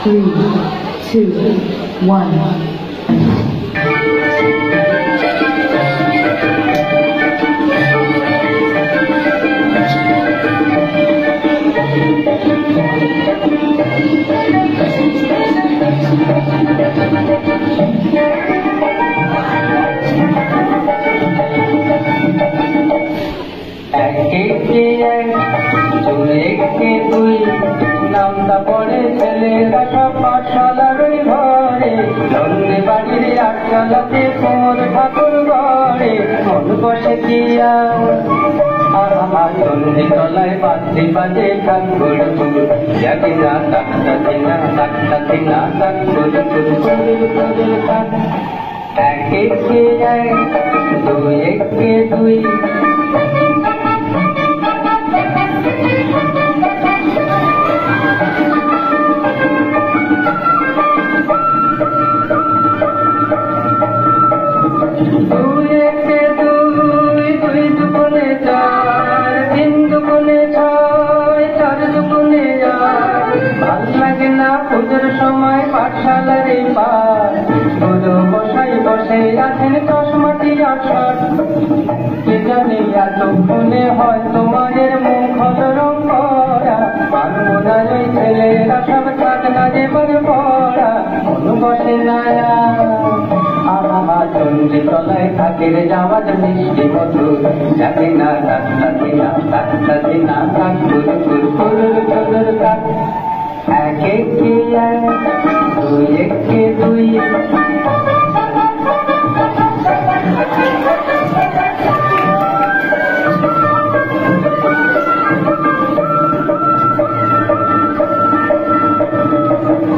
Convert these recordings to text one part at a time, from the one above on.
3, 2, 1. নামটা পড়ে ছেলেরা সব পাঠশালার ঘরে, লগ্নে বাড়ির আটচালাতে কোমর ঠাকুর ঘরে, মন বসে কিয়া আমার চন্দ্রী তলায় বাদ্যি বাজে ঠাকুর যাকে না তাকতা দিনা তাকতা দিনা ঠাকুর এক একে এক দুই একে দুই। পুজোর সময় পাঠশালার পার গুরু বসাই বসে আছেন চশমাটি আসর, কে জানে এতক্ষণে হয়তো মায়ের মুখ রং করা, পারবো না ওই ছেলেরা সব থাক না যেবার পড়া, মন বসে না চন্দ্রী তলায় থাকের যাওয়ার মিষ্টি মধু যাকে না তাকতা দিনা তাকতা দিনা তাক গুরু গুরু গুরুর গুরুর তাক এক একে এক দুই একে দুই।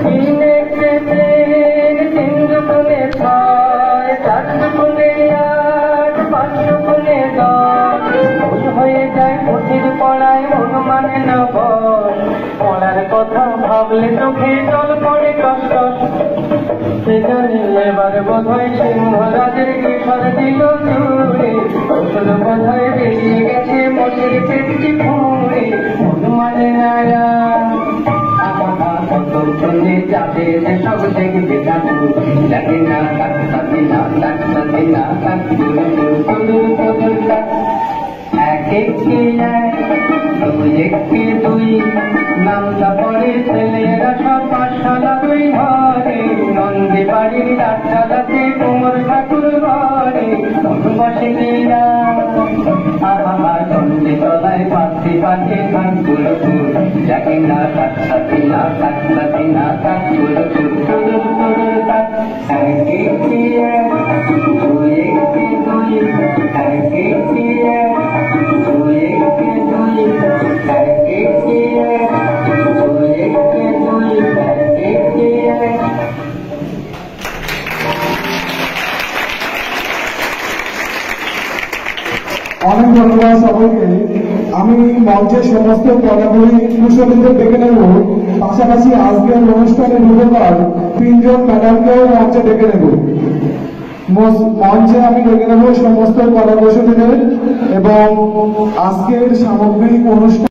তিন একে তিন, তিন দুগুণে ছয়, চার দুগুণে আট, পাঁচ দুগুণে দশ, ভুল হয়ে যায় পুঁথির পড়ায় মন মানে না বল, পড়ার কথা ভাবলে চোখে জল পড়ে কষ্ট, সে জানি এবার বোধ হয় সিংহরাজের কিশোর দিল জুড়ে, ওষুধ বোধ হয় বেরিয়ে গেছে মনের পেটটি ফুঁড়ে, মন মানে না কতক্ষণে যাবে সব দেখবে কাকু যাকে না তাকতা দিনা তাকতা দিনা কাকুর এক একে এক দুই একে দুই। নামটা পড়ে ছেলেরা সব পাঠশালা দুই ঘরে, নন্দী বাড়ির আটচালাতে কোমর ঠাকুর ঘরে, মন বসে গিয়া আমার চন্দ্রী তলায় পাখি পাখি ঠাকুর যাকে না তাকতা দিনা তাকতা দিনা কাকুর এক একে এক দুই একে দুই, এক একে এক দুই একে দুই, এক একে এক দুই একে দুই, এক একে এক। অনেক ধন্যবাদ সবাইকে। আমি মঞ্চের সমস্ত কলাগুলি কুশলীদের ডেকে নেব, পাশাপাশি আজকের অনুষ্ঠানের রূপকার তিনজন ম্যাডামকেও মঞ্চে ডেকে নেব। মঞ্চে আমি ডেকে নেব সমস্ত কলা কুশলীদের এবং আজকের সামগ্রিক অনুষ্ঠান